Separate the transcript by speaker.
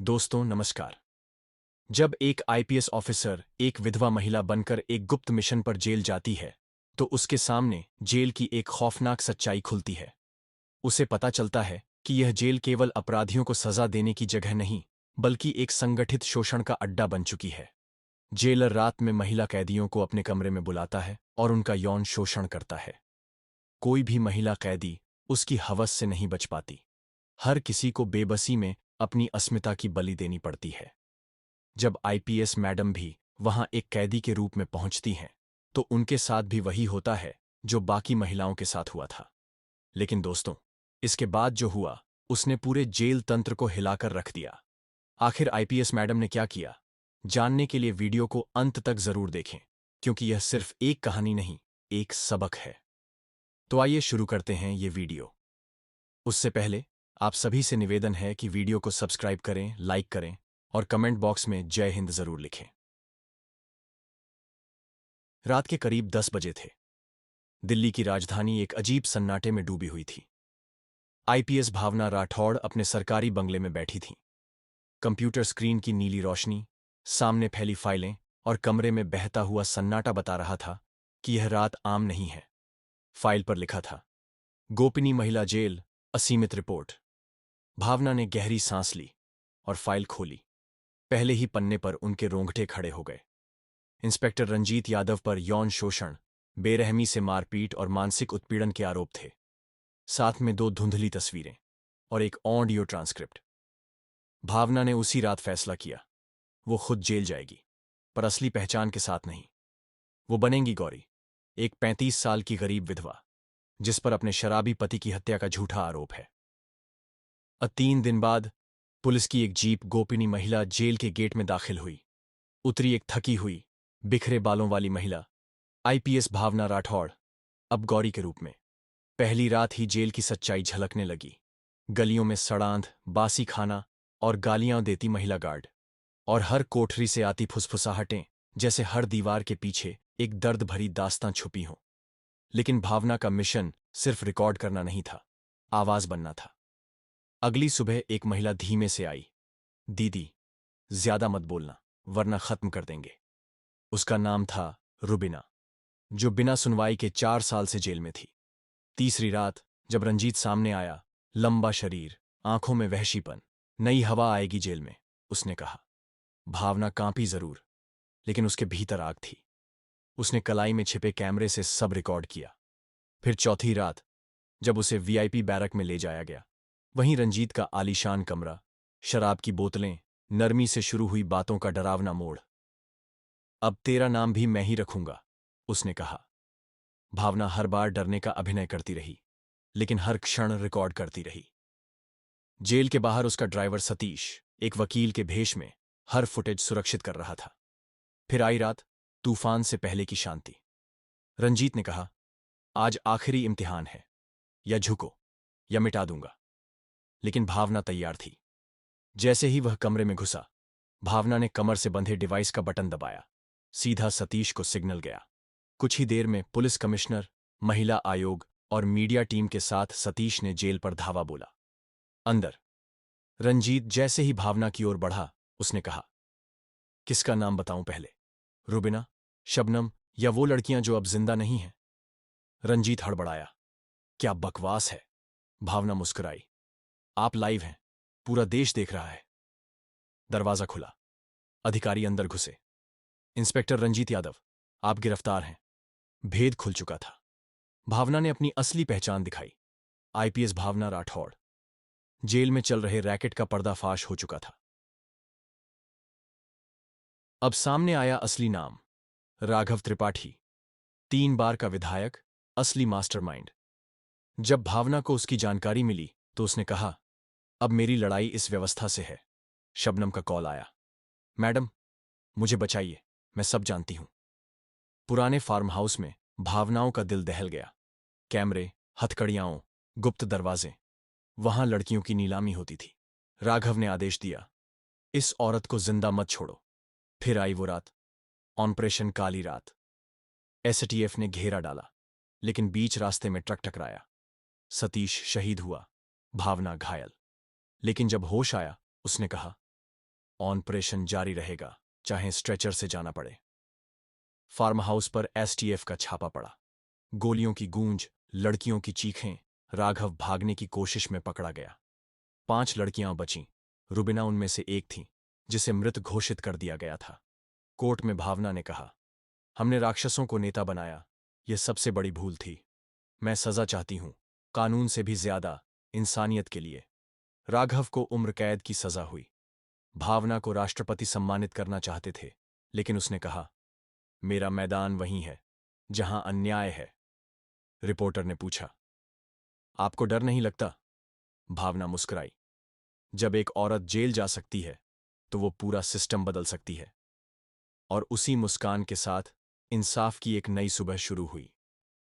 Speaker 1: दोस्तों नमस्कार। जब एक आईपीएस ऑफिसर एक विधवा महिला बनकर एक गुप्त मिशन पर जेल जाती है, तो उसके सामने जेल की एक खौफनाक सच्चाई खुलती है। उसे पता चलता है कि यह जेल केवल अपराधियों को सजा देने की जगह नहीं, बल्कि एक संगठित शोषण का अड्डा बन चुकी है। जेलर रात में महिला कैदियों को अपने कमरे में बुलाता है और उनका यौन शोषण करता है। कोई भी महिला कैदी उसकी हवस से नहीं बच पाती। हर किसी को बेबसी में अपनी अस्मिता की बलि देनी पड़ती है। जब आईपीएस मैडम भी वहां एक कैदी के रूप में पहुंचती हैं, तो उनके साथ भी वही होता है जो बाकी महिलाओं के साथ हुआ था। लेकिन दोस्तों, इसके बाद जो हुआ, उसने पूरे जेल तंत्र को हिलाकर रख दिया। आखिर आईपीएस मैडम ने क्या किया? जानने के लिए वीडियो को अंत तक जरूर देखें, क्योंकि यह सिर्फ एक कहानी नहीं, एक सबक है। तो आइए शुरू करते हैं ये वीडियो। उससे पहले आप सभी से निवेदन है कि वीडियो को सब्सक्राइब करें, लाइक करें और कमेंट बॉक्स में जय हिंद जरूर लिखें। रात के करीब 10 बजे थे। दिल्ली की राजधानी एक अजीब सन्नाटे में डूबी हुई थी। आईपीएस भावना राठौड़ अपने सरकारी बंगले में बैठी थीं। कंप्यूटर स्क्रीन की नीली रोशनी, सामने फैली फाइलें और कमरे में बहता हुआ सन्नाटा बता रहा था कि यह रात आम नहीं है। फाइल पर लिखा था, गोपनीय महिला जेल, असीमित रिपोर्ट। भावना ने गहरी सांस ली और फाइल खोली। पहले ही पन्ने पर उनके रोंगटे खड़े हो गए। इंस्पेक्टर रंजीत यादव पर यौन शोषण, बेरहमी से मारपीट और मानसिक उत्पीड़न के आरोप थे। साथ में 2 धुंधली तस्वीरें और एक ऑडियो ट्रांसक्रिप्ट। भावना ने उसी रात फैसला किया, वो खुद जेल जाएगी, पर असली पहचान के साथ नहीं। वो बनेंगी गौरी, एक 35 साल की गरीब विधवा, जिस पर अपने शराबी पति की हत्या का झूठा आरोप है। 3 दिन बाद पुलिस की एक जीप गोपनीय महिला जेल के गेट में दाखिल हुई। उतरी एक थकी हुई, बिखरे बालों वाली महिला, आईपीएस भावना राठौड़, अब गौरी के रूप में। पहली रात ही जेल की सच्चाई झलकने लगी। गलियों में सड़ांध, बासी खाना और गालियां देती महिला गार्ड, और हर कोठरी से आती फुसफुसाहटें, जैसे हर दीवार के पीछे एक दर्द भरी दास्तां छुपी हो। लेकिन भावना का मिशन सिर्फ रिकॉर्ड करना नहीं था, आवाज बनना था। अगली सुबह एक महिला धीमे से आई। दीदी, ज्यादा मत बोलना, वरना खत्म कर देंगे। उसका नाम था रुबिना, जो बिना सुनवाई के 4 साल से जेल में थी। तीसरी रात जब रंजीत सामने आया, लंबा शरीर, आंखों में वहशीपन, नई हवा आएगी जेल में, उसने कहा। भावना कांपी जरूर, लेकिन उसके भीतर आग थी। उसने कलाई में छिपे कैमरे से सब रिकॉर्ड किया। फिर चौथी रात जब उसे वीआईपी बैरक में ले जाया गया, वहीं रंजीत का आलीशान कमरा, शराब की बोतलें, नरमी से शुरू हुई बातों का डरावना मोड़। अब तेरा नाम भी मैं ही रखूंगा, उसने कहा। भावना हर बार डरने का अभिनय करती रही, लेकिन हर क्षण रिकॉर्ड करती रही। जेल के बाहर उसका ड्राइवर सतीश, एक वकील के भेष में, हर फुटेज सुरक्षित कर रहा था। फिर आई रात, तूफान से पहले की शांति। रंजीत ने कहा, आज आखिरी इम्तिहान है, या झुको या मिटा दूंगा। लेकिन भावना तैयार थी। जैसे ही वह कमरे में घुसा, भावना ने कमर से बंधे डिवाइस का बटन दबाया। सीधा सतीश को सिग्नल गया। कुछ ही देर में पुलिस कमिश्नर, महिला आयोग और मीडिया टीम के साथ सतीश ने जेल पर धावा बोला। अंदर रंजीत जैसे ही भावना की ओर बढ़ा, उसने कहा, किसका नाम बताऊं पहले, रुबिना, शबनम या वो लड़कियां जो अब जिंदा नहीं हैं? रंजीत हड़बड़ाया। क्या बकवास है, भावना मुस्कुराई। आप लाइव हैं, पूरा देश देख रहा है। दरवाजा खुला, अधिकारी अंदर घुसे। इंस्पेक्टर रंजीत यादव, आप गिरफ्तार हैं। भेद खुल चुका था। भावना ने अपनी असली पहचान दिखाई, आईपीएस भावना राठौड़। जेल में चल रहे रैकेट का पर्दाफाश हो चुका था। अब सामने आया असली नाम, राघव त्रिपाठी, 3 बार का विधायक, असली मास्टरमाइंड। जब भावना को उसकी जानकारी मिली, तो उसने कहा, अब मेरी लड़ाई इस व्यवस्था से है। शबनम का कॉल आया, मैडम, मुझे बचाइए, मैं सब जानती हूं। पुराने फार्म हाउस में भावनाओं का दिल दहल गया। कैमरे, हथकड़ियाओं, गुप्त दरवाजे, वहां लड़कियों की नीलामी होती थी। राघव ने आदेश दिया, इस औरत को जिंदा मत छोड़ो। फिर आई वो रात, ऑपरेशन काली रात। एसटीएफ ने घेरा डाला, लेकिन बीच रास्ते में ट्रक टकराया। सतीश शहीद हुआ, भावना घायल। लेकिन जब होश आया, उसने कहा, ऑपरेशन जारी रहेगा, चाहे स्ट्रेचर से जाना पड़े। फार्म हाउस पर एसटीएफ का छापा पड़ा। गोलियों की गूंज, लड़कियों की चीखें, राघव भागने की कोशिश में पकड़ा गया। 5 लड़कियां बचीं। रुबिना उनमें से एक थी, जिसे मृत घोषित कर दिया गया था। कोर्ट में भावना ने कहा, हमने राक्षसों को नेता बनाया, यह सबसे बड़ी भूल थी। मैं सजा चाहती हूं, कानून से भी ज्यादा, इंसानियत के लिए। राघव को उम्र कैद की सजा हुई। भावना को राष्ट्रपति सम्मानित करना चाहते थे, लेकिन उसने कहा, मेरा मैदान वहीं है जहां अन्याय है। रिपोर्टर ने पूछा, आपको डर नहीं लगता? भावना मुस्कुराई। जब एक औरत जेल जा सकती है तो वो पूरा सिस्टम बदल सकती है। और उसी मुस्कान के साथ इंसाफ की एक नई सुबह शुरू हुई।